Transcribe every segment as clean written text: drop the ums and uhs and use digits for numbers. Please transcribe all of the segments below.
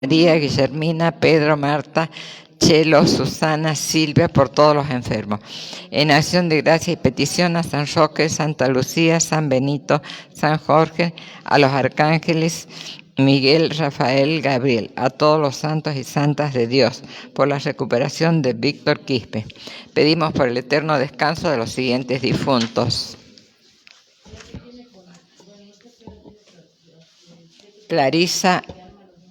María, Guillermina, Pedro, Marta, Chelo, Susana, Silvia, por todos los enfermos. En acción de gracia y petición a San Roque, Santa Lucía, San Benito, San Jorge, a los arcángeles Miguel, Rafael, Gabriel, a todos los santos y santas de Dios, por la recuperación de Víctor Quispe. Pedimos por el eterno descanso de los siguientes difuntos: Clarisa,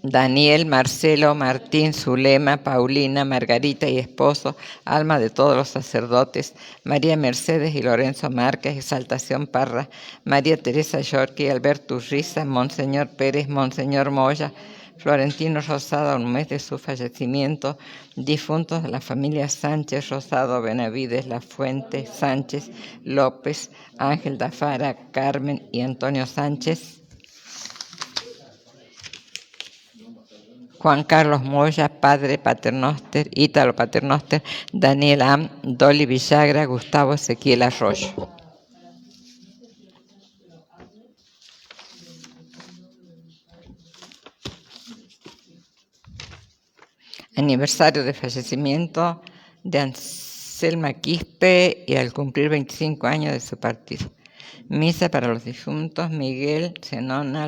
Daniel, Marcelo, Martín, Zulema, Paulina, Margarita y esposo, alma de todos los sacerdotes, María Mercedes y Lorenzo Márquez, Exaltación Parra, María Teresa Yorqui, Alberto Urriza, Monseñor Pérez, Monseñor Moya, Florentino Rosado, un mes de su fallecimiento, difuntos de la familia Sánchez, Rosado, Benavides, La Fuente, Sánchez, López, Ángel Dafara, Carmen y Antonio Sánchez, Juan Carlos Moya, padre Paternoster, Ítalo Paternoster, Daniel Am, Dolly Villagra, Gustavo Ezequiel Arroyo. Aniversario de fallecimiento de Anselma Quispe y al cumplir 25 años de su partido. Misa para los difuntos: Miguel, Zenona,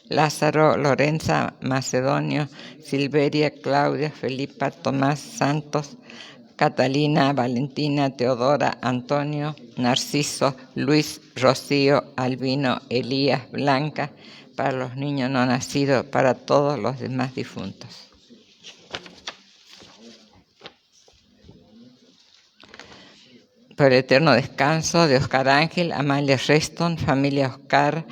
Lázaro, Lorenza, Macedonio, Silveria, Claudia, Felipa, Tomás, Santos, Catalina, Valentina, Teodora, Antonio, Narciso, Luis, Rocío, Albino, Elías, Blanca, para los niños no nacidos, para todos los demás difuntos. Por el eterno descanso de Oscar Ángel, Amalia Reston, familia Oscar,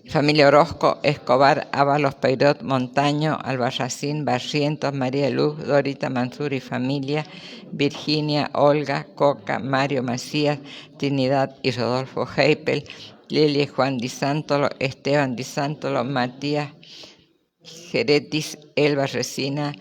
familia Orozco, Escobar, Ábalos, Peirot, Montaño, Albarracín, Barrientos, María Luz, Dorita Mansur y familia, Virginia, Olga, Coca, Mario Macías, Trinidad y Rodolfo Heipel, Lilia Juan Di Sántolo, Esteban Di Sántolo, Matías Geretis, Elba Resina,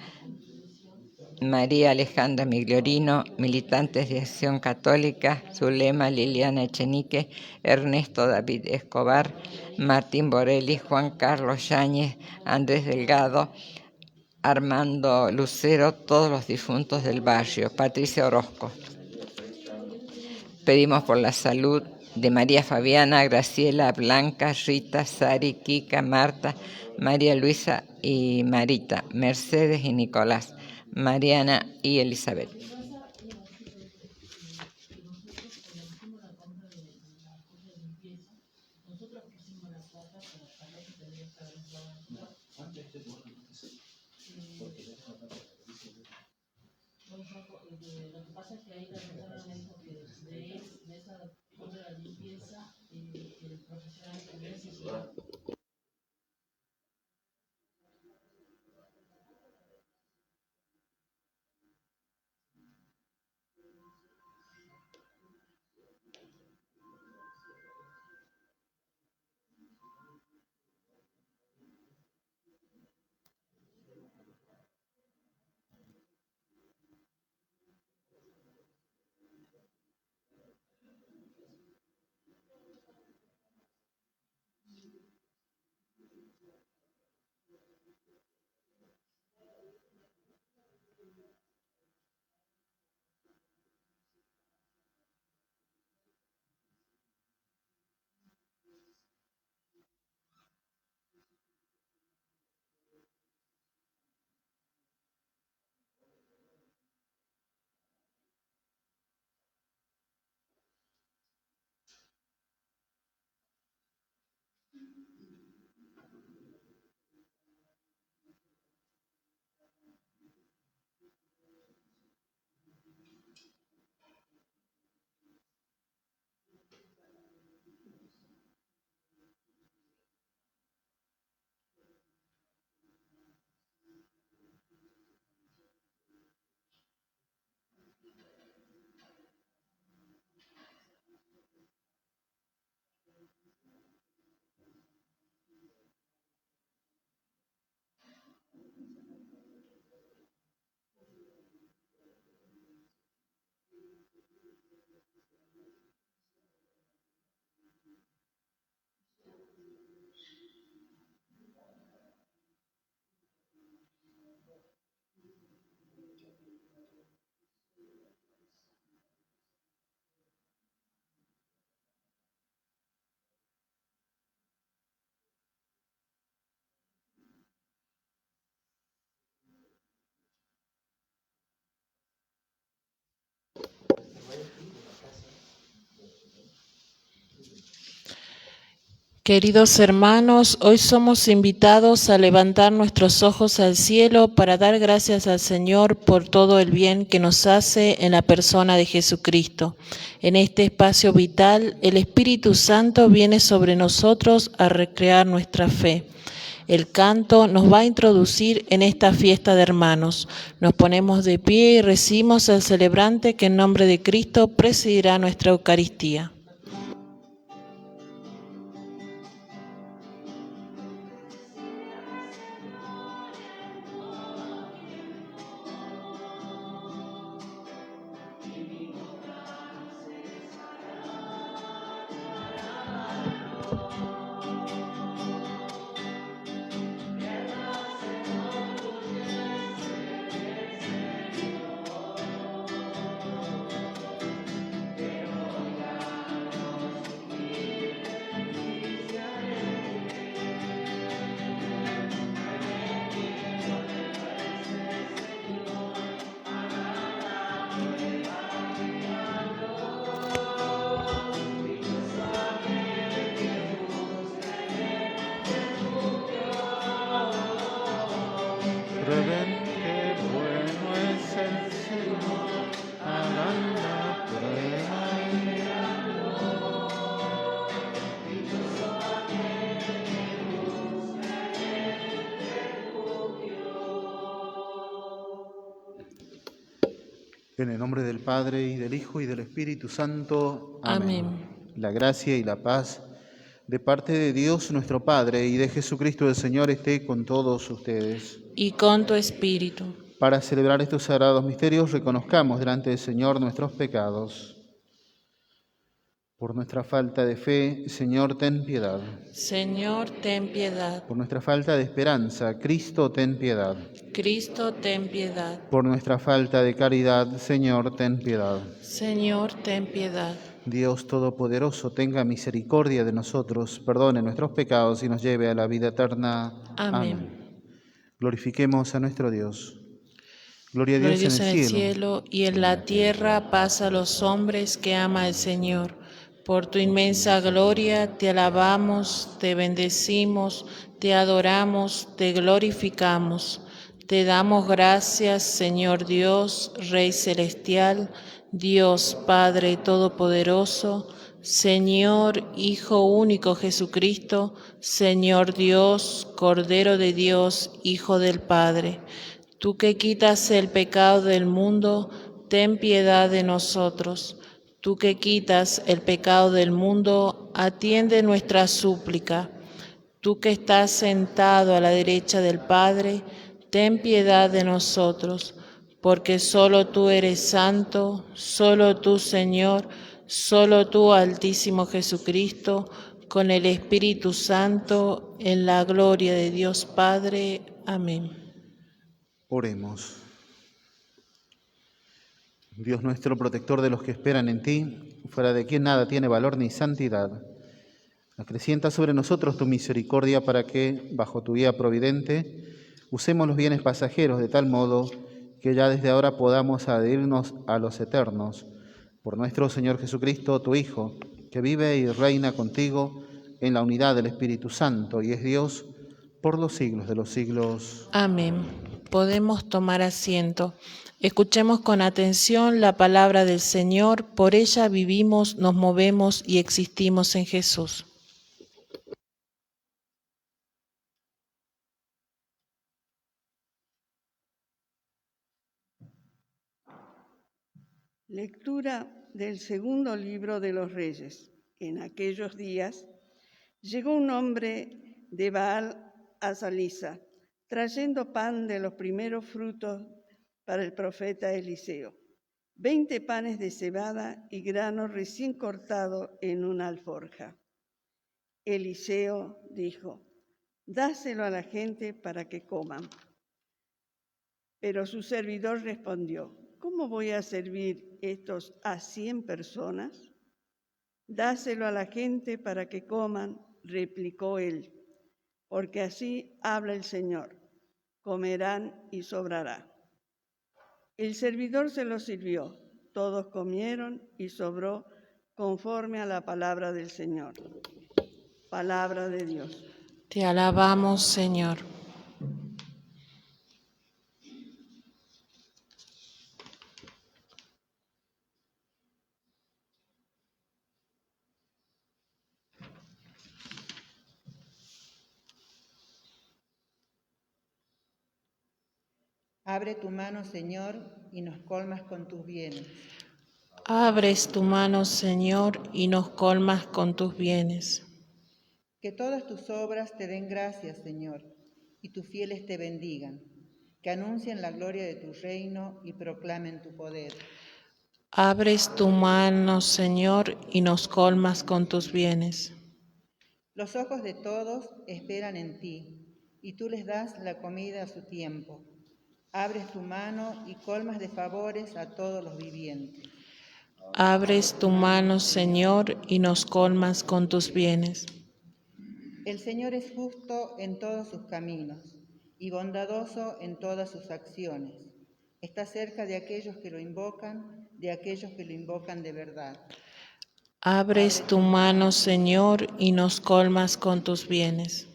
María Alejandra Migliorino, militantes de Acción Católica, Zulema, Liliana Echenique, Ernesto David Escobar, Martín Borelli, Juan Carlos Yáñez, Andrés Delgado, Armando Lucero, todos los difuntos del barrio, Patricia Orozco. Pedimos por la salud de María Fabiana, Graciela, Blanca, Rita, Sari, Kika, Marta, María Luisa y Marita, Mercedes y Nicolás, Mariana y Elizabeth. Queridos hermanos, hoy somos invitados a levantar nuestros ojos al cielo para dar gracias al Señor por todo el bien que nos hace en la persona de Jesucristo. En este espacio vital, el Espíritu Santo viene sobre nosotros a recrear nuestra fe. El canto nos va a introducir en esta fiesta de hermanos. Nos ponemos de pie y recibimos al celebrante que en nombre de Cristo presidirá nuestra Eucaristía. En el nombre del Padre, y del Hijo, y del Espíritu Santo. Amén. Amén. La gracia y la paz de parte de Dios nuestro Padre y de Jesucristo el Señor esté con todos ustedes. Y con tu espíritu. Para celebrar estos sagrados misterios, reconozcamos delante del Señor nuestros pecados. Por nuestra falta de fe, Señor, ten piedad. Señor, ten piedad. Por nuestra falta de esperanza, Cristo, ten piedad. Cristo, ten piedad. Por nuestra falta de caridad, Señor, ten piedad. Señor, ten piedad. Dios Todopoderoso, tenga misericordia de nosotros, perdone nuestros pecados y nos lleve a la vida eterna. Amén. Glorifiquemos a nuestro Dios. Gloria a Gloria Dios en el cielo. y en la tierra paz a los hombres que ama el Señor. Por tu inmensa gloria te alabamos, te bendecimos, te adoramos, te glorificamos. Te damos gracias, Señor Dios, Rey celestial, Dios Padre Todopoderoso, Señor Hijo único Jesucristo, Señor Dios, Cordero de Dios, Hijo del Padre. Tú que quitas el pecado del mundo, ten piedad de nosotros. Tú que quitas el pecado del mundo, atiende nuestra súplica. Tú que estás sentado a la derecha del Padre, ten piedad de nosotros, porque solo tú eres santo, solo tú, Señor, solo tú, Altísimo Jesucristo, con el Espíritu Santo, en la gloria de Dios Padre. Amén. Oremos. Dios nuestro, protector de los que esperan en ti, fuera de quien nada tiene valor ni santidad, acrecienta sobre nosotros tu misericordia para que, bajo tu guía providente, usemos los bienes pasajeros de tal modo que ya desde ahora podamos adherirnos a los eternos. Por nuestro Señor Jesucristo, tu Hijo, que vive y reina contigo en la unidad del Espíritu Santo y es Dios por los siglos de los siglos. Amén. Podemos tomar asiento. Escuchemos con atención la palabra del Señor. Por ella vivimos, nos movemos y existimos en Jesús. Lectura del segundo libro de los Reyes. En aquellos días llegó un hombre de Baal a Salisa, trayendo pan de los primeros frutos para el profeta Eliseo, 20 panes de cebada y grano recién cortado en una alforja. Eliseo dijo: dáselo a la gente para que coman. Pero su servidor respondió: ¿cómo voy a servir estos a 100 personas? Dáselo a la gente para que coman, replicó él, porque así habla el Señor, comerán y sobrará. El servidor se lo sirvió, todos comieron y sobró conforme a la palabra del Señor. Palabra de Dios. Te alabamos, Señor. Abre tu mano, Señor, y nos colmas con tus bienes. Abres tu mano, Señor, y nos colmas con tus bienes. Que todas tus obras te den gracias, Señor, y tus fieles te bendigan. Que anuncien la gloria de tu reino y proclamen tu poder. Abres tu mano, Señor, y nos colmas con tus bienes. Los ojos de todos esperan en ti, y tú les das la comida a su tiempo. Abres tu mano y colmas de favores a todos los vivientes. Abres tu mano, Señor, y nos colmas con tus bienes. El Señor es justo en todos sus caminos y bondadoso en todas sus acciones. Está cerca de aquellos que lo invocan, de verdad. Abres tu mano, Señor, y nos colmas con tus bienes.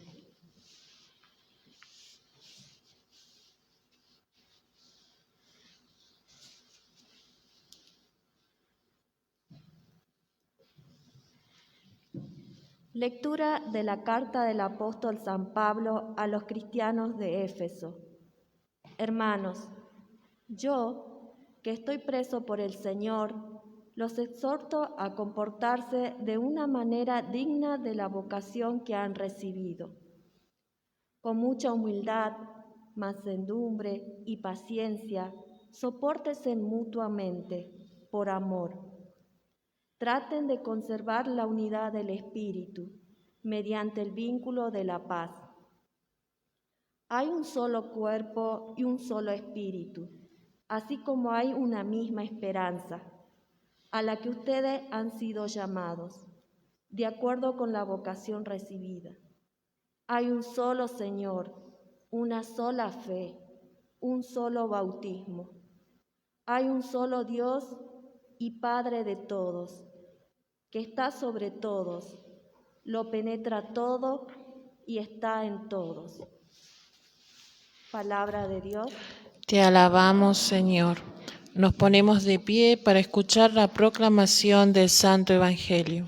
Lectura de la carta del apóstol San Pablo a los cristianos de Éfeso. Hermanos, yo, que estoy preso por el Señor, los exhorto a comportarse de una manera digna de la vocación que han recibido, con mucha humildad, mansedumbre y paciencia, sopórtense mutuamente por amor. Traten de conservar la unidad del espíritu mediante el vínculo de la paz. Hay un solo cuerpo y un solo espíritu, así como hay una misma esperanza, a la que ustedes han sido llamados, de acuerdo con la vocación recibida. Hay un solo Señor, una sola fe, un solo bautismo. Hay un solo Dios y Padre de todos, que está sobre todos, lo penetra todo y está en todos. Palabra de Dios. Te alabamos, Señor. Nos ponemos de pie para escuchar la proclamación del Santo Evangelio.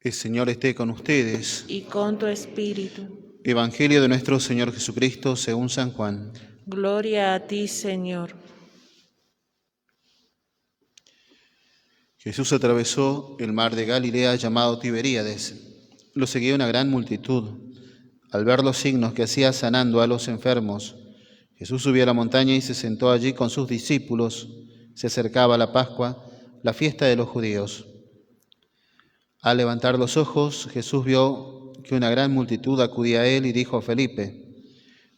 El Señor esté con ustedes. Y con tu espíritu. Evangelio de nuestro Señor Jesucristo según San Juan. Gloria a ti, Señor. Jesús atravesó el mar de Galilea llamado Tiberíades. Lo seguía una gran multitud. Al ver los signos que hacía sanando a los enfermos, Jesús subió a la montaña y se sentó allí con sus discípulos. Se acercaba la Pascua, la fiesta de los judíos. Al levantar los ojos, Jesús vio que una gran multitud acudía a él y dijo a Felipe: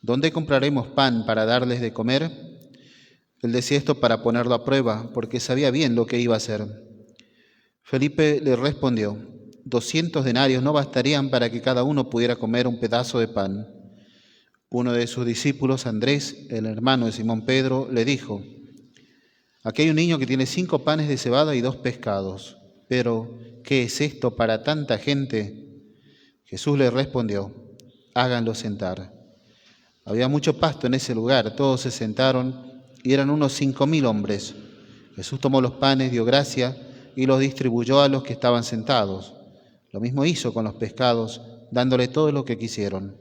¿Dónde compraremos pan para darles de comer? Él decía esto para ponerlo a prueba, porque sabía bien lo que iba a hacer. Felipe le respondió: 200 denarios no bastarían para que cada uno pudiera comer un pedazo de pan. Uno de sus discípulos, Andrés, el hermano de Simón Pedro, le dijo: Aquí hay un niño que tiene 5 panes de cebada y 2 pescados. Pero, ¿qué es esto para tanta gente? Jesús le respondió: háganlo sentar. Había mucho pasto en ese lugar, todos se sentaron y eran unos 5.000 hombres. Jesús tomó los panes, dio gracia y los distribuyó a los que estaban sentados. Lo mismo hizo con los pescados, dándole todo lo que quisieron.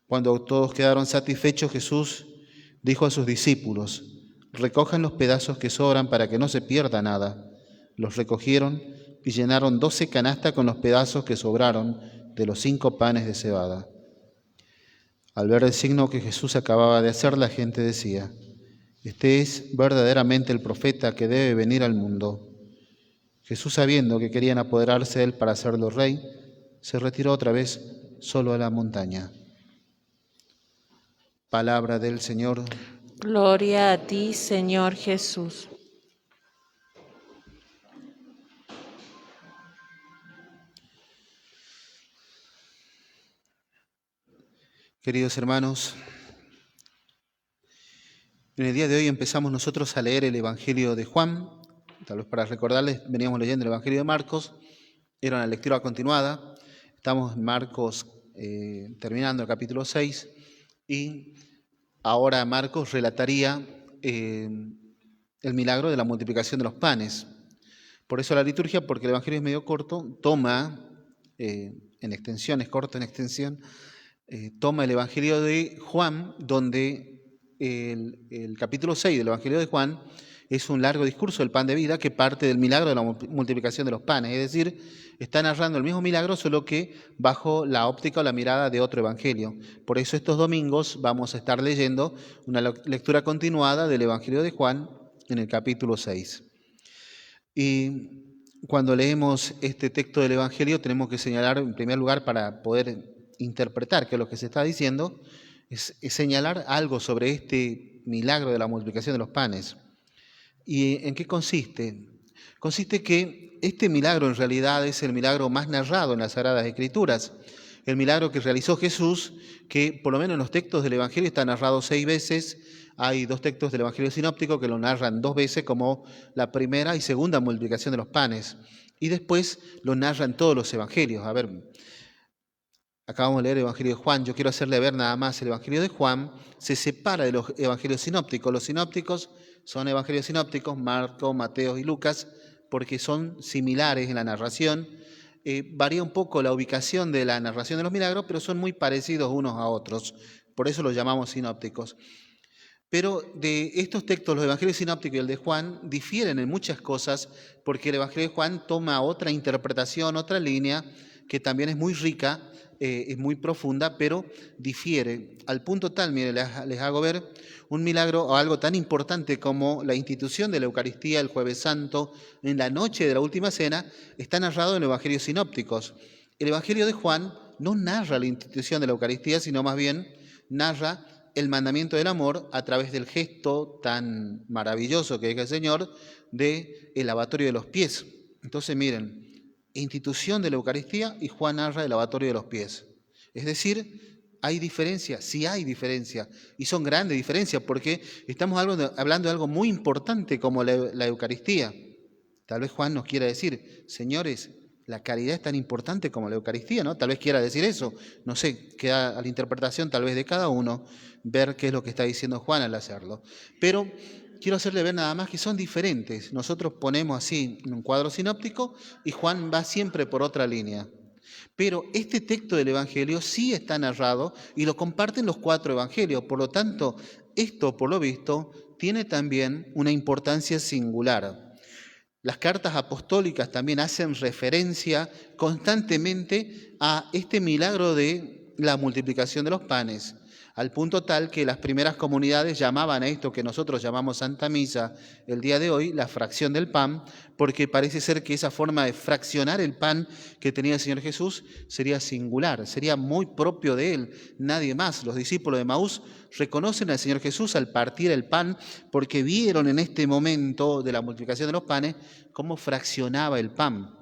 Cuando todos quedaron satisfechos, Jesús dijo a sus discípulos: recojan los pedazos que sobran para que no se pierda nada. Los recogieron y llenaron 12 canastas con los pedazos que sobraron de los 5 panes de cebada. Al ver el signo que Jesús acababa de hacer, la gente decía: este es verdaderamente el profeta que debe venir al mundo. Jesús, sabiendo que querían apoderarse de él para hacerlo rey, se retiró otra vez solo a la montaña. Palabra del Señor. Gloria a ti, Señor Jesús. Queridos hermanos, en el día de hoy empezamos nosotros a leer el Evangelio de Juan. Tal vez para recordarles, veníamos leyendo el Evangelio de Marcos, era una lectura continuada. Estamos en Marcos terminando el capítulo 6 y ahora Marcos relataría el milagro de la multiplicación de los panes. Por eso la liturgia, porque el Evangelio es medio corto, toma, en extensión, es corto en extensión, toma el Evangelio de Juan, donde el capítulo 6 del Evangelio de Juan es un largo discurso del pan de vida que parte del milagro de la multiplicación de los panes. Es decir, está narrando el mismo milagro, solo que bajo la óptica o la mirada de otro evangelio. Por eso estos domingos vamos a estar leyendo una lectura continuada del Evangelio de Juan en el capítulo 6. Y cuando leemos este texto del Evangelio tenemos que señalar, en primer lugar, para poder interpretar qué es lo que se está diciendo, es señalar algo sobre este milagro de la multiplicación de los panes. ¿Y en qué consiste? Consiste que este milagro en realidad es el milagro más narrado en las Sagradas Escrituras. El milagro que realizó Jesús, que por lo menos en los textos del Evangelio está narrado 6 veces. Hay 2 textos del Evangelio sinóptico que lo narran 2 veces, como la primera y segunda multiplicación de los panes. Y después lo narran todos los evangelios. A ver, acabamos de leer el Evangelio de Juan. Yo quiero hacerle ver nada más. El Evangelio de Juan se separa de los evangelios sinópticos. Los sinópticos son evangelios sinópticos, Marcos, Mateo y Lucas, porque son similares en la narración. Varía un poco la ubicación de la narración de los milagros, pero son muy parecidos unos a otros. Por eso los llamamos sinópticos. Pero de estos textos, los evangelios sinópticos y el de Juan, difieren en muchas cosas, porque el Evangelio de Juan toma otra interpretación, otra línea, que también es muy rica, es muy profunda, pero difiere. Al punto tal, mire, les hago ver un milagro o algo tan importante como la institución de la Eucaristía el Jueves Santo, en la noche de la Última Cena, está narrado en los evangelios sinópticos. El Evangelio de Juan no narra la institución de la Eucaristía, sino más bien narra el mandamiento del amor a través del gesto tan maravilloso que es el Señor del lavatorio de los pies. Entonces, miren, institución de la Eucaristía y Juan narra el lavatorio de los pies. Es decir, ¿hay diferencia? Sí hay diferencia, y son grandes diferencias, porque estamos hablando de algo muy importante como la Eucaristía. Tal vez Juan nos quiera decir: señores, la caridad es tan importante como la Eucaristía, ¿no? Tal vez quiera decir eso, no sé, queda a la interpretación tal vez de cada uno ver qué es lo que está diciendo Juan al hacerlo. Pero quiero hacerle ver nada más que son diferentes. Nosotros ponemos así un cuadro sinóptico y Juan va siempre por otra línea. Pero este texto del Evangelio sí está narrado y lo comparten los 4 evangelios. Por lo tanto, esto, por lo visto, tiene también una importancia singular. Las cartas apostólicas también hacen referencia constantemente a este milagro de la multiplicación de los panes, al punto tal que las primeras comunidades llamaban a esto que nosotros llamamos Santa Misa el día de hoy, la fracción del pan, porque parece ser que esa forma de fraccionar el pan que tenía el Señor Jesús sería singular, sería muy propio de Él, nadie más. Los discípulos de Emaús reconocen al Señor Jesús al partir el pan porque vieron en este momento de la multiplicación de los panes cómo fraccionaba el pan.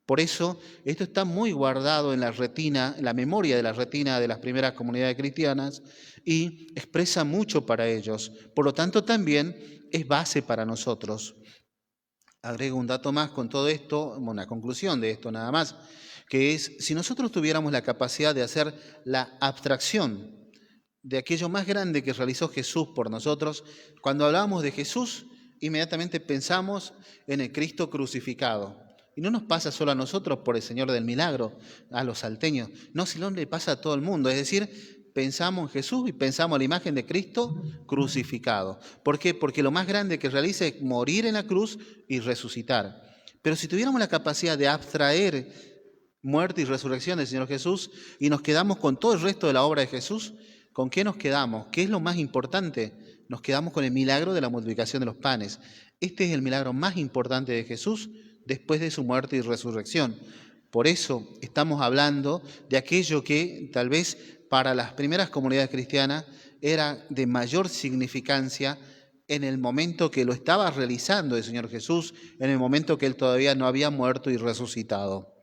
Por eso, esto está muy guardado en la retina, en la memoria de la retina de las primeras comunidades cristianas y expresa mucho para ellos. Por lo tanto, también es base para nosotros. Agrego un dato más con todo esto, una conclusión de esto nada más, que es, si nosotros tuviéramos la capacidad de hacer la abstracción de aquello más grande que realizó Jesús por nosotros. Cuando hablamos de Jesús, inmediatamente pensamos en el Cristo crucificado. Y no nos pasa solo a nosotros por el Señor del Milagro, a los salteños, no, sino le pasa a todo el mundo. Es decir, pensamos en Jesús y pensamos en la imagen de Cristo crucificado. ¿Por qué? Porque lo más grande que realiza es morir en la cruz y resucitar. Pero si tuviéramos la capacidad de abstraer muerte y resurrección del Señor Jesús y nos quedamos con todo el resto de la obra de Jesús, ¿con qué nos quedamos? ¿Qué es lo más importante? Nos quedamos con el milagro de la multiplicación de los panes. Este es el milagro más importante de Jesús después de su muerte y resurrección. Por eso estamos hablando de aquello que tal vez para las primeras comunidades cristianas era de mayor significancia en el momento que lo estaba realizando el Señor Jesús, en el momento que Él todavía no había muerto y resucitado.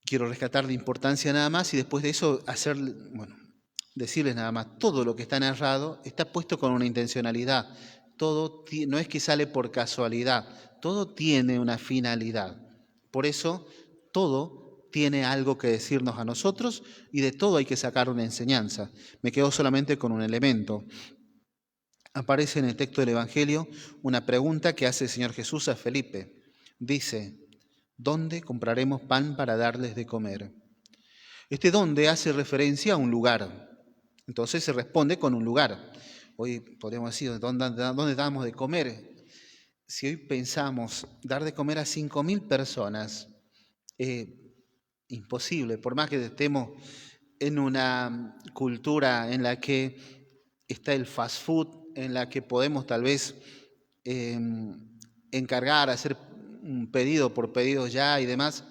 Quiero rescatar la importancia nada más y después de eso decirles nada más, todo lo que está narrado está puesto con una intencionalidad. Todo no es que sale por casualidad, todo tiene una finalidad. Por eso todo tiene algo que decirnos a nosotros y de todo hay que sacar una enseñanza. Me quedo solamente con un elemento. Aparece en el texto del Evangelio una pregunta que hace el Señor Jesús a Felipe. Dice: ¿dónde compraremos pan para darles de comer? Este dónde hace referencia a un lugar. Entonces se responde con un lugar. Hoy podríamos decir, ¿dónde damos de comer? Si hoy pensamos dar de comer a 5.000 personas, imposible, por más que estemos en una cultura en la que está el fast food, en la que podemos tal vez encargar, hacer un pedido por pedido ya y demás,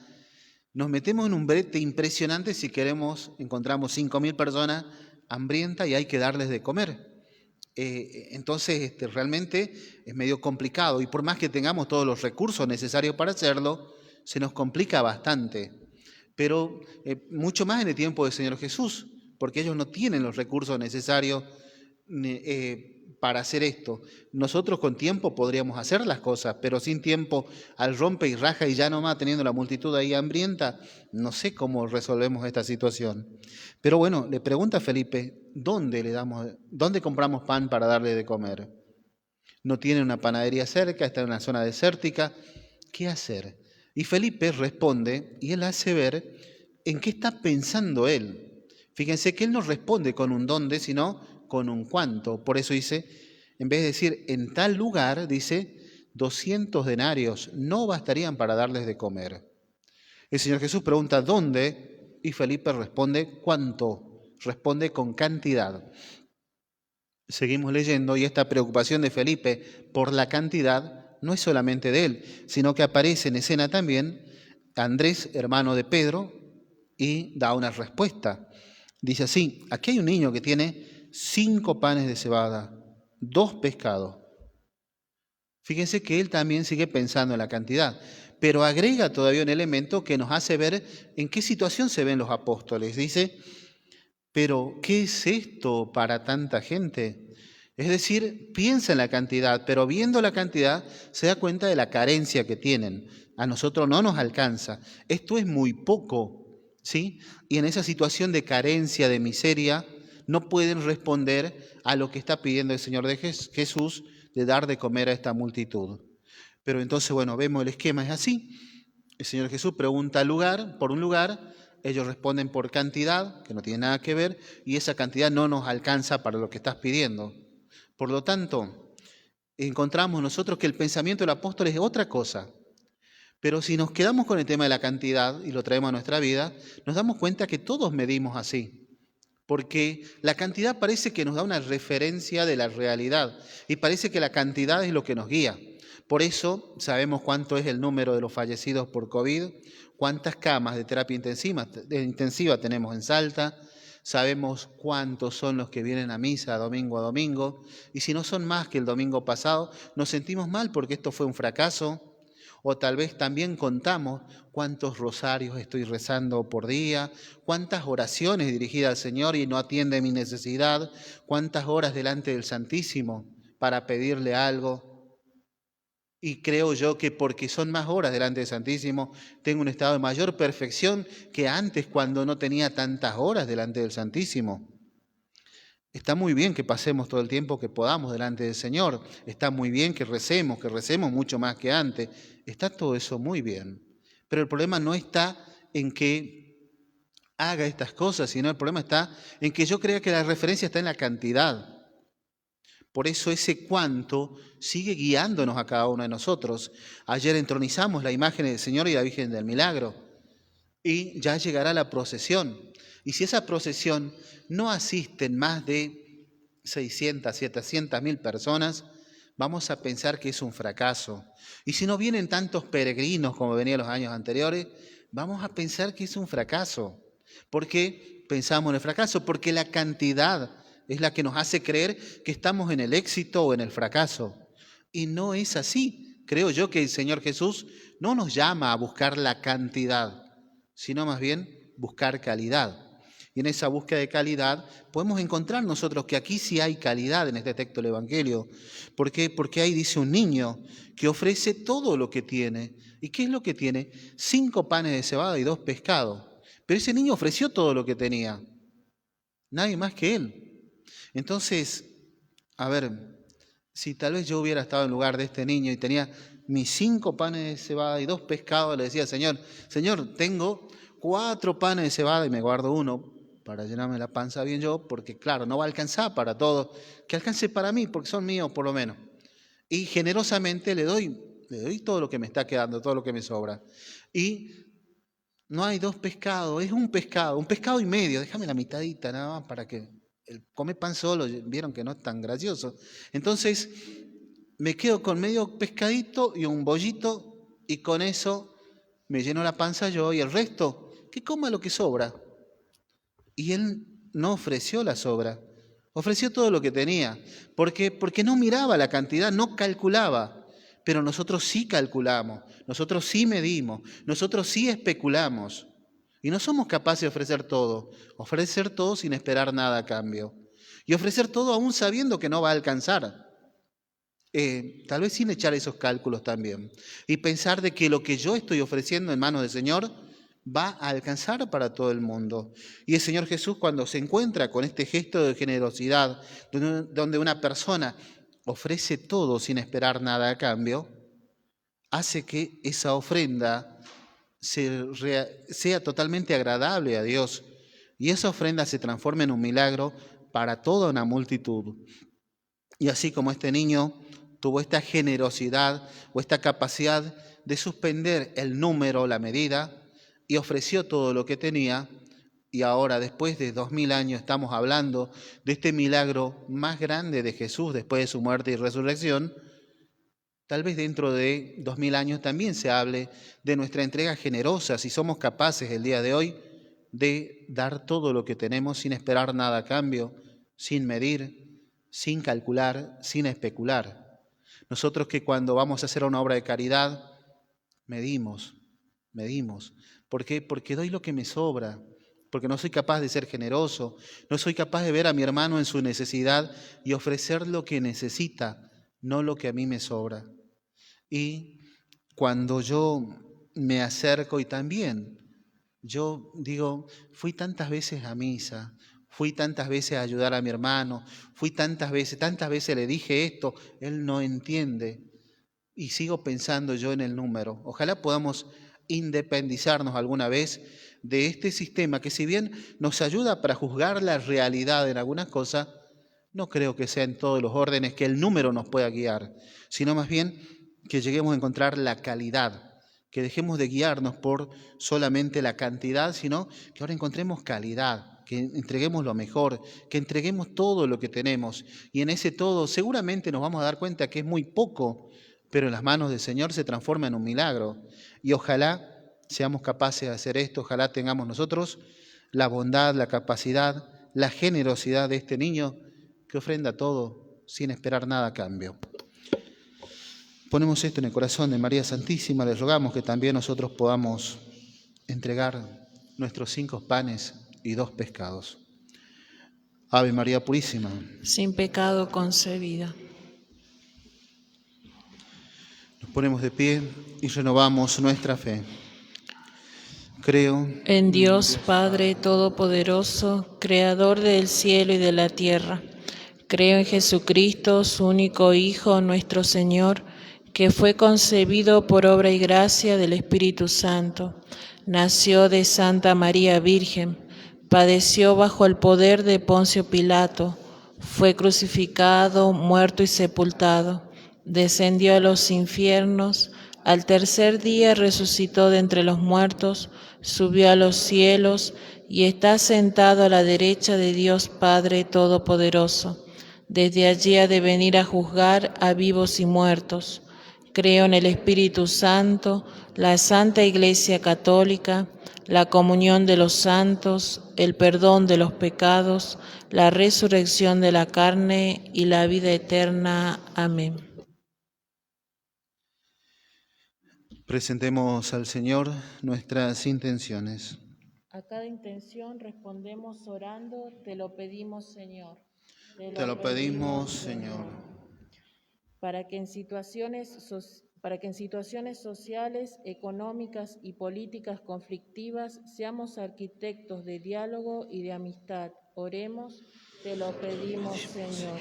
nos metemos en un brete impresionante si encontramos 5.000 personas hambrientas y hay que darles de comer. Entonces realmente es medio complicado y por más que tengamos todos los recursos necesarios para hacerlo, se nos complica bastante. Pero mucho más en el tiempo del Señor Jesús, porque ellos no tienen los recursos necesarios para hacer esto. Nosotros con tiempo podríamos hacer las cosas, pero sin tiempo, al rompe y raja y ya nomás teniendo la multitud ahí hambrienta, no sé cómo resolvemos esta situación. Pero bueno, le pregunta a Felipe, ¿dónde compramos pan para darle de comer? No tiene una panadería cerca, está en una zona desértica, ¿qué hacer? Y Felipe responde y él hace ver en qué está pensando él. Fíjense que él no responde con un dónde, sino con un cuánto. Por eso dice, en vez de decir en tal lugar, dice 200 denarios no bastarían para darles de comer. El Señor Jesús pregunta ¿dónde? Y Felipe responde ¿cuánto? Responde con cantidad. Seguimos leyendo y esta preocupación de Felipe por la cantidad no es solamente de él, sino que aparece en escena también Andrés, hermano de Pedro, y da una respuesta. Dice así, aquí hay un niño que tiene 5 panes de cebada, 2 pescados. Fíjense que él también sigue pensando en la cantidad, pero agrega todavía un elemento que nos hace ver en qué situación se ven los apóstoles. Dice, pero ¿qué es esto para tanta gente? Es decir, piensa en la cantidad, pero viendo la cantidad se da cuenta de la carencia que tienen. A nosotros no nos alcanza. Esto es muy poco, ¿sí? Y en esa situación de carencia, de miseria, no pueden responder a lo que está pidiendo el Señor de Jesús de dar de comer a esta multitud. Pero entonces, bueno, vemos el esquema, es así. El Señor Jesús pregunta por un lugar, ellos responden por cantidad, que no tiene nada que ver, y esa cantidad no nos alcanza para lo que estás pidiendo. Por lo tanto, encontramos nosotros que el pensamiento del apóstol es otra cosa. Pero si nos quedamos con el tema de la cantidad y lo traemos a nuestra vida, nos damos cuenta que todos medimos así. Porque la cantidad parece que nos da una referencia de la realidad y parece que la cantidad es lo que nos guía. Por eso sabemos cuánto es el número de los fallecidos por COVID, cuántas camas de terapia intensiva tenemos en Salta, sabemos cuántos son los que vienen a misa domingo a domingo, y si no son más que el domingo pasado, nos sentimos mal porque esto fue un fracaso. O tal vez también contamos cuántos rosarios estoy rezando por día, cuántas oraciones dirigidas al Señor y no atiende mi necesidad, cuántas horas delante del Santísimo para pedirle algo. Y creo yo que porque son más horas delante del Santísimo, tengo un estado de mayor perfección que antes cuando no tenía tantas horas delante del Santísimo. Está muy bien que pasemos todo el tiempo que podamos delante del Señor. Está muy bien que recemos mucho más que antes. Está todo eso muy bien. Pero el problema no está en que haga estas cosas, sino el problema está en que yo crea que la referencia está en la cantidad. Por eso ese cuánto sigue guiándonos a cada uno de nosotros. Ayer entronizamos la imagen del Señor y la Virgen del Milagro. Y ya llegará la procesión. Y si esa procesión no asisten más de 600, 700.000 personas, vamos a pensar que es un fracaso. Y si no vienen tantos peregrinos como venían los años anteriores, vamos a pensar que es un fracaso. ¿Por qué pensamos en el fracaso? Porque la cantidad es la que nos hace creer que estamos en el éxito o en el fracaso. Y no es así. Creo yo que el Señor Jesús no nos llama a buscar la cantidad, sino más bien buscar calidad. Y en esa búsqueda de calidad podemos encontrar nosotros que aquí sí hay calidad en este texto del Evangelio. ¿Por qué? Porque ahí dice un niño que ofrece todo lo que tiene. ¿Y qué es lo que tiene? 5 panes de cebada y 2 pescados. Pero ese niño ofreció todo lo que tenía. Nadie más que él. Entonces, a ver, si tal vez yo hubiera estado en lugar de este niño y tenía mis 5 panes de cebada y 2 pescados, le decía, Señor, tengo 4 panes de cebada y me guardo uno para llenarme la panza bien yo, porque claro, no va a alcanzar para todo, que alcance para mí, porque son míos por lo menos. Y generosamente le doy todo lo que me está quedando, todo lo que me sobra. Y no hay 2 pescados, es un pescado y medio, déjame la mitadita nada más para que comer pan solo, vieron que no es tan gracioso. Entonces me quedo con medio pescadito y un bollito y con eso me lleno la panza yo y el resto, que coma lo que sobra. Y él no ofreció la sobra, ofreció todo lo que tenía. ¿Por qué? Porque no miraba la cantidad, no calculaba. Pero nosotros sí calculamos, nosotros sí medimos, nosotros sí especulamos. Y no somos capaces de ofrecer todo sin esperar nada a cambio. Y ofrecer todo aún sabiendo que no va a alcanzar. Tal vez sin echar esos cálculos también. Y pensar de que lo que yo estoy ofreciendo en manos del Señor va a alcanzar para todo el mundo. Y el Señor Jesús, cuando se encuentra con este gesto de generosidad, donde una persona ofrece todo sin esperar nada a cambio, hace que esa ofrenda sea totalmente agradable a Dios. Y esa ofrenda se transforma en un milagro para toda una multitud. Y así como este niño tuvo esta generosidad o esta capacidad de suspender el número, la medida, y ofreció todo lo que tenía, y ahora después de 2000 años estamos hablando de este milagro más grande de Jesús después de su muerte y resurrección, tal vez dentro de 2000 años también se hable de nuestra entrega generosa, si somos capaces el día de hoy de dar todo lo que tenemos sin esperar nada a cambio, sin medir, sin calcular, sin especular. Nosotros que cuando vamos a hacer una obra de caridad, medimos. ¿Por qué? Porque doy lo que me sobra, porque no soy capaz de ser generoso, no soy capaz de ver a mi hermano en su necesidad y ofrecer lo que necesita, no lo que a mí me sobra. Y cuando yo me acerco y también, yo digo, fui tantas veces a misa, fui tantas veces a ayudar a mi hermano, fui tantas veces le dije esto, él no entiende. Y sigo pensando yo en el número. Ojalá podamos independizarnos alguna vez de este sistema que si bien nos ayuda para juzgar la realidad en algunas cosas, no creo que sea en todos los órdenes que el número nos pueda guiar, sino más bien que lleguemos a encontrar la calidad, que dejemos de guiarnos por solamente la cantidad, sino que ahora encontremos calidad, que entreguemos lo mejor, que entreguemos todo lo que tenemos. Y en ese todo seguramente nos vamos a dar cuenta que es muy poco, pero en las manos del Señor se transforma en un milagro. Y ojalá seamos capaces de hacer esto, ojalá tengamos nosotros la bondad, la capacidad, la generosidad de este niño que ofrenda todo sin esperar nada a cambio. Ponemos esto en el corazón de María Santísima, les rogamos que también nosotros podamos entregar nuestros 5 panes y 2 pescados. Ave María Purísima, sin pecado concebida. Ponemos de pie y renovamos nuestra fe. Creo En Dios Padre Todopoderoso, Creador del cielo y de la tierra. Creo en Jesucristo, su único Hijo, nuestro Señor, que fue concebido por obra y gracia del Espíritu Santo. Nació de Santa María Virgen, padeció bajo el poder de Poncio Pilato, fue crucificado, muerto y sepultado, descendió a los infiernos, al tercer día resucitó de entre los muertos, subió a los cielos y está sentado a la derecha de Dios Padre Todopoderoso. Desde allí ha de venir a juzgar a vivos y muertos. Creo en el Espíritu Santo, la Santa Iglesia Católica, la comunión de los santos, el perdón de los pecados, la resurrección de la carne y la vida eterna. Amén. Presentemos al Señor nuestras intenciones. A cada intención respondemos orando, te lo pedimos, Señor. Te lo pedimos, Señor. Para que en situaciones sociales, económicas y políticas conflictivas seamos arquitectos de diálogo y de amistad. Oremos, te lo pedimos, Señor.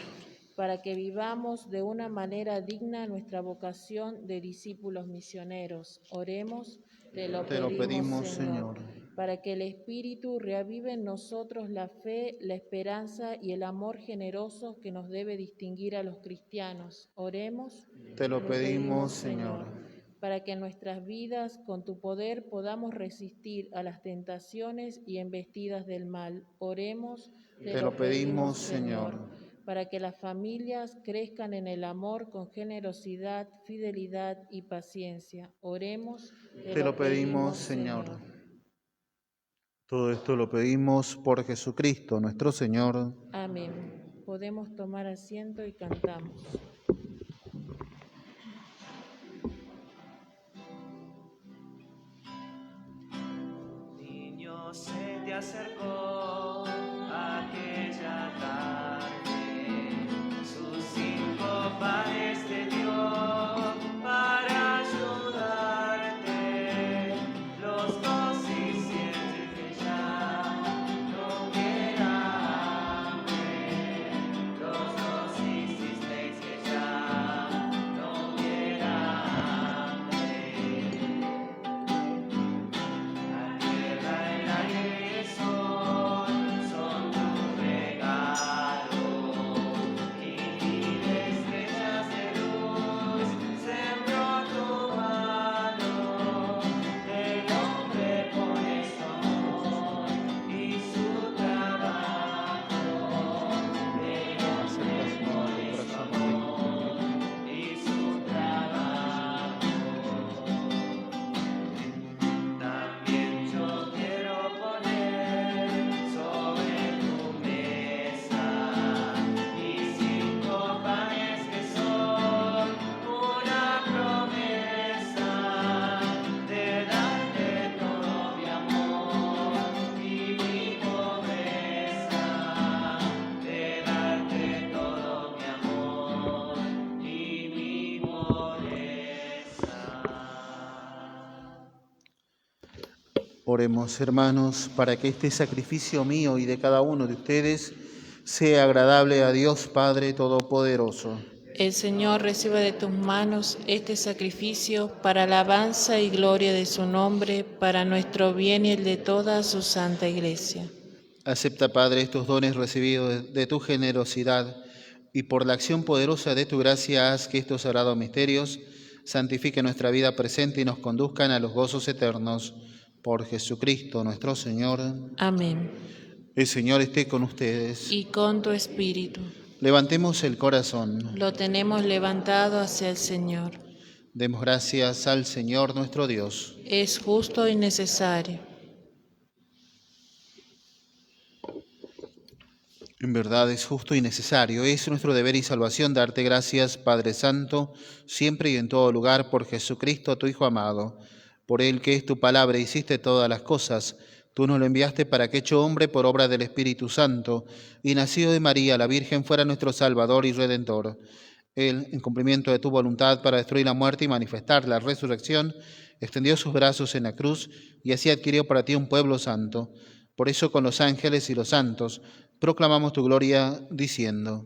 Para que vivamos de una manera digna nuestra vocación de discípulos misioneros. Oremos, te lo pedimos, Señor. Para que el Espíritu reavive en nosotros la fe, la esperanza y el amor generoso que nos debe distinguir a los cristianos. Oremos, te lo pedimos, Señor. Para que en nuestras vidas, con tu poder, podamos resistir a las tentaciones y embestidas del mal. Oremos, te lo pedimos, Señor. Para que las familias crezcan en el amor con generosidad, fidelidad y paciencia. Oremos, te lo pedimos, Señor. Todo esto lo pedimos por Jesucristo, nuestro Señor. Amén. Podemos tomar asiento y cantamos. Niño se te acercó aquella tarde, sus 5 panes te dio para ayudarte. Los 2 hicieron que ya no hubiera hambre. Los 2 hicisteis que ya no hubiera hambre. La tierra, el aire y el sol son tus regalos, y mil estrellas de luz sembró tu mano. El hombre pone su amor y su trabajo. El hombre pone su amor y su trabajo. También yo quiero poner sobre tu mesa mis 5 panes que son una promesa de darte todo mi amor y mi pobreza, de darte todo mi amor y mi pobreza. Oremos, hermanos, para que este sacrificio mío y de cada uno de ustedes sea agradable a Dios Padre Todopoderoso. El Señor reciba de tus manos este sacrificio para alabanza y gloria de su nombre, para nuestro bien y el de toda su santa Iglesia. Acepta, Padre, estos dones recibidos de tu generosidad y por la acción poderosa de tu gracia haz que estos sagrados misterios santifiquen nuestra vida presente y nos conduzcan a los gozos eternos. Por Jesucristo nuestro Señor. Amén. El Señor esté con ustedes. Y con tu espíritu. Levantemos el corazón. Lo tenemos levantado hacia el Señor. Demos gracias al Señor nuestro Dios. Es justo y necesario. En verdad es justo y necesario, es nuestro deber y salvación darte gracias, Padre Santo, siempre y en todo lugar, por Jesucristo, tu Hijo amado. Por Él, que es tu palabra, hiciste todas las cosas. Tú nos lo enviaste para que, hecho hombre por obra del Espíritu Santo, y nacido de María, la Virgen, fuera nuestro Salvador y Redentor. Él, en cumplimiento de tu voluntad para destruir la muerte y manifestar la resurrección, extendió sus brazos en la cruz y así adquirió para ti un pueblo santo. Por eso con los ángeles y los santos proclamamos tu gloria diciendo: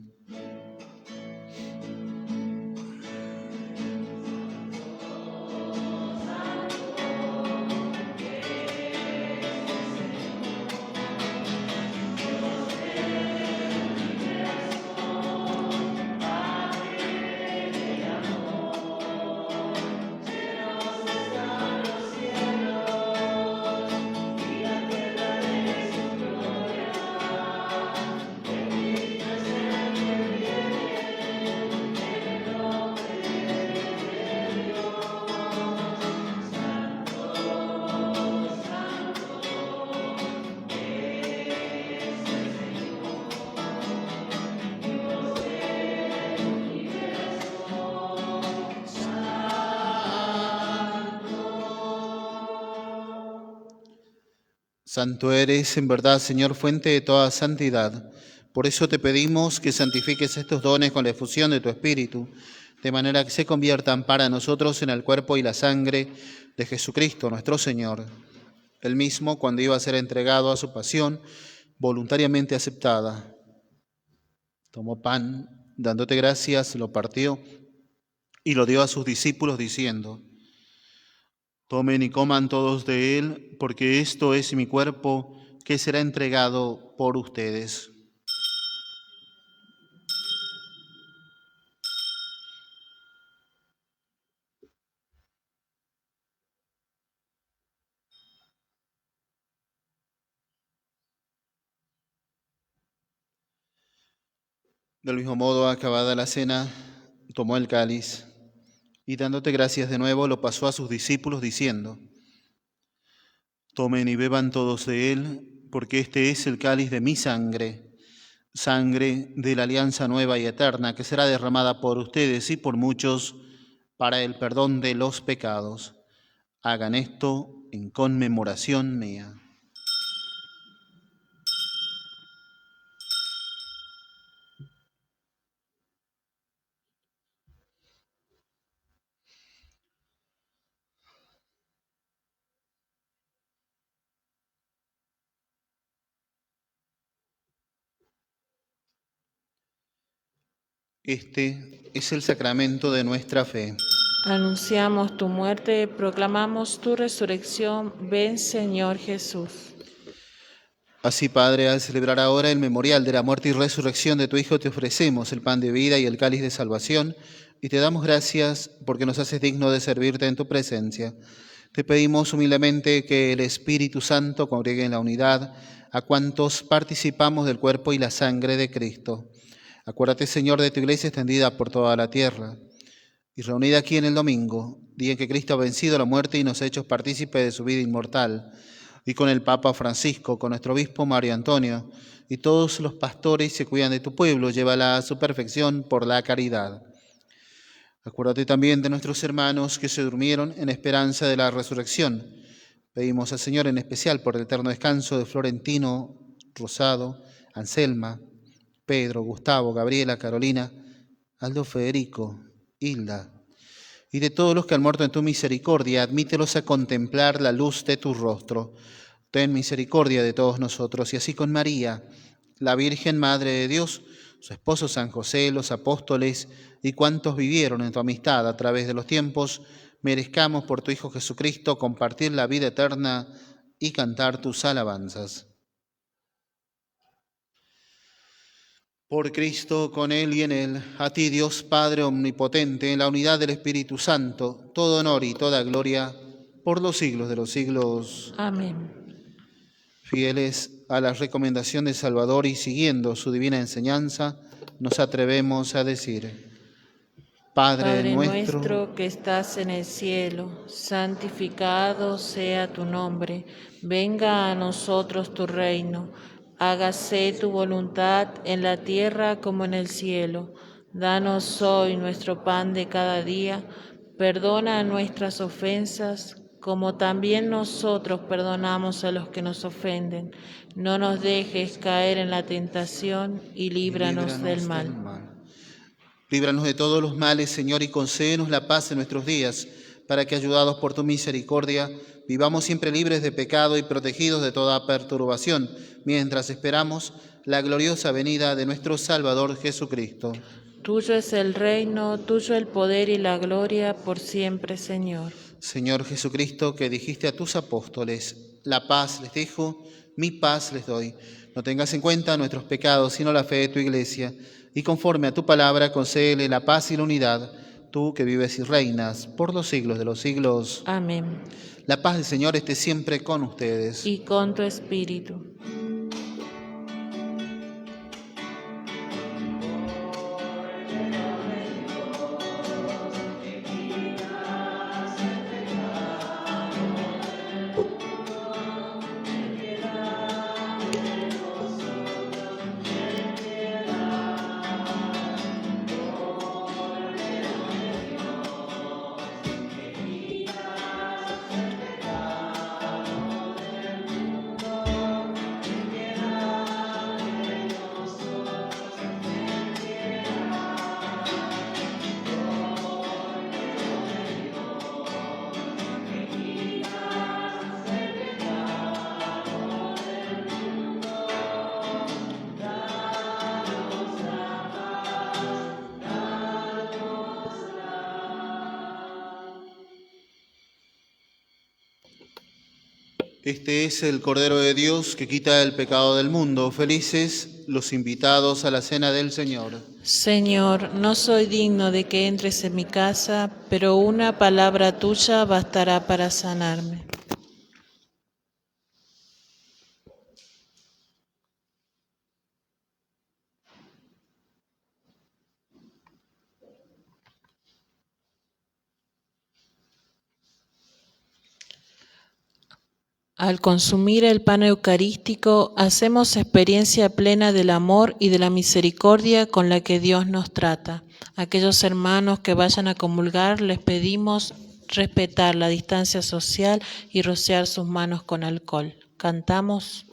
Santo eres, en verdad, Señor, fuente de toda santidad. Por eso te pedimos que santifiques estos dones con la efusión de tu Espíritu, de manera que se conviertan para nosotros en el cuerpo y la sangre de Jesucristo, nuestro Señor. Él mismo, cuando iba a ser entregado a su pasión, voluntariamente aceptada, tomó pan, dándote gracias, lo partió y lo dio a sus discípulos, diciendo: tomen y coman todos de él, porque esto es mi cuerpo que será entregado por ustedes. Del mismo modo, acabada la cena, tomó el cáliz y dándote gracias de nuevo, lo pasó a sus discípulos diciendo: tomen y beban todos de él, porque este es el cáliz de mi sangre, sangre de la alianza nueva y eterna, que será derramada por ustedes y por muchos para el perdón de los pecados. Hagan esto en conmemoración mía. Este es el sacramento de nuestra fe. Anunciamos tu muerte, proclamamos tu resurrección. Ven, Señor Jesús. Así, Padre, al celebrar ahora el memorial de la muerte y resurrección de tu Hijo, te ofrecemos el pan de vida y el cáliz de salvación, y te damos gracias porque nos haces digno de servirte en tu presencia. Te pedimos humildemente que el Espíritu Santo congregue en la unidad a cuantos participamos del cuerpo y la sangre de Cristo. Acuérdate, Señor, de tu iglesia extendida por toda la tierra y reunida aquí en el domingo, día en que Cristo ha vencido la muerte y nos ha hecho partícipes de su vida inmortal, y con el Papa Francisco, con nuestro obispo Mario Antonio, y todos los pastores que cuidan de tu pueblo, llévala a su perfección por la caridad. Acuérdate también de nuestros hermanos que se durmieron en esperanza de la resurrección. Pedimos al Señor en especial por el eterno descanso de Florentino, Rosado, Anselma, Pedro, Gustavo, Gabriela, Carolina, Aldo, Federico, Hilda, y de todos los que han muerto en tu misericordia, admítelos a contemplar la luz de tu rostro. Ten misericordia de todos nosotros, y así con María, la Virgen Madre de Dios, su esposo San José, los apóstoles y cuantos vivieron en tu amistad a través de los tiempos, merezcamos por tu Hijo Jesucristo compartir la vida eterna y cantar tus alabanzas. Por Cristo, con Él y en Él, a ti, Dios Padre Omnipotente, en la unidad del Espíritu Santo, todo honor y toda gloria por los siglos de los siglos. Amén. Fieles a la recomendación de Salvador y siguiendo su divina enseñanza, nos atrevemos a decir: Padre nuestro que estás en el cielo, santificado sea tu nombre. Venga a nosotros tu reino. Hágase tu voluntad en la tierra como en el cielo. Danos hoy nuestro pan de cada día. Perdona nuestras ofensas, como también nosotros perdonamos a los que nos ofenden. No nos dejes caer en la tentación y líbranos del mal. Líbranos de todos los males, Señor, y concédenos la paz en nuestros días, para que, ayudados por tu misericordia, vivamos siempre libres de pecado y protegidos de toda perturbación, mientras esperamos la gloriosa venida de nuestro Salvador Jesucristo. Tuyo es el reino, tuyo el poder y la gloria por siempre, Señor. Señor Jesucristo, que dijiste a tus apóstoles, la paz les dejo, mi paz les doy. No tengas en cuenta nuestros pecados, sino la fe de tu Iglesia, y conforme a tu palabra concédele la paz y la unidad, tú que vives y reinas por los siglos de los siglos. Amén. La paz del Señor esté siempre con ustedes. Y con tu espíritu. Este es el Cordero de Dios que quita el pecado del mundo. Felices los invitados a la cena del Señor. Señor, no soy digno de que entres en mi casa, pero una palabra tuya bastará para sanarme. Al consumir el pan eucarístico, hacemos experiencia plena del amor y de la misericordia con la que Dios nos trata. Aquellos hermanos que vayan a comulgar, les pedimos respetar la distancia social y rociar sus manos con alcohol. Cantamos.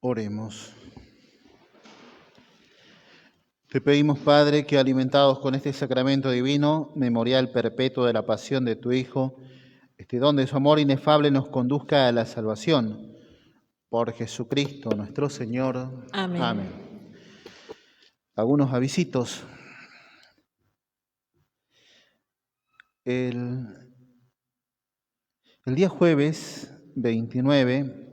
Oremos. Te pedimos, Padre, que alimentados con este sacramento divino, memorial perpetuo de la pasión de tu Hijo, este don de su amor inefable nos conduzca a la salvación. Por Jesucristo nuestro Señor. Amén. Amén. Algunos avisitos. El día jueves 29,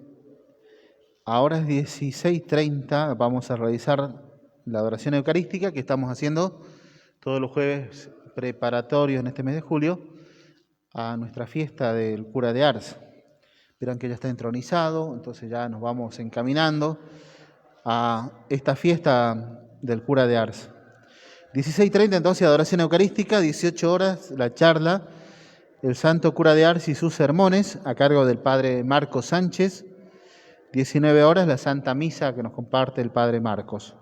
a horas 16:30, vamos a realizar la adoración eucarística que estamos haciendo todos los jueves preparatorios en este mes de julio a nuestra fiesta del cura de Ars. Verán que ya está entronizado, entonces ya nos vamos encaminando a esta fiesta del cura de Ars. 16:30 entonces adoración eucarística, 18 horas la charla, el santo cura de Ars y sus sermones a cargo del padre Marcos Sánchez. 19 horas la Santa Misa que nos comparte el padre Marcos.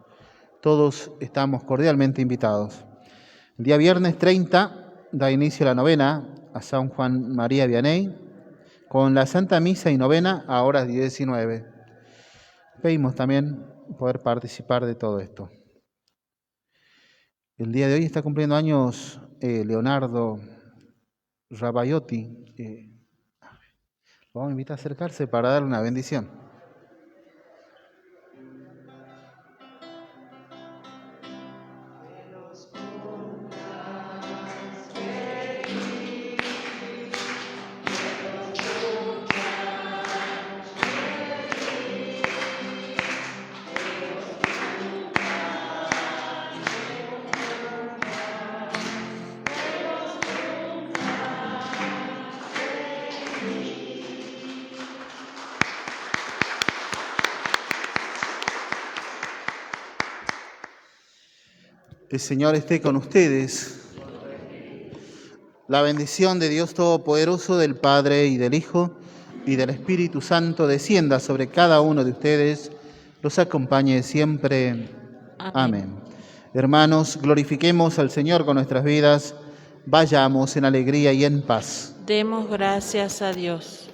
Todos estamos cordialmente invitados. El día viernes 30 da inicio la novena a San Juan María Vianney con la Santa Misa y novena a horas 19. Pedimos también poder participar de todo esto. El día de hoy está cumpliendo años Leonardo Rabaiotti. Lo vamos a invitar a acercarse para darle una bendición. El Señor esté con ustedes. La bendición de Dios Todopoderoso, del Padre y del Hijo y del Espíritu Santo descienda sobre cada uno de ustedes, los acompañe siempre. Amén. Hermanos, glorifiquemos al Señor con nuestras vidas, vayamos en alegría y en paz. Demos gracias a Dios.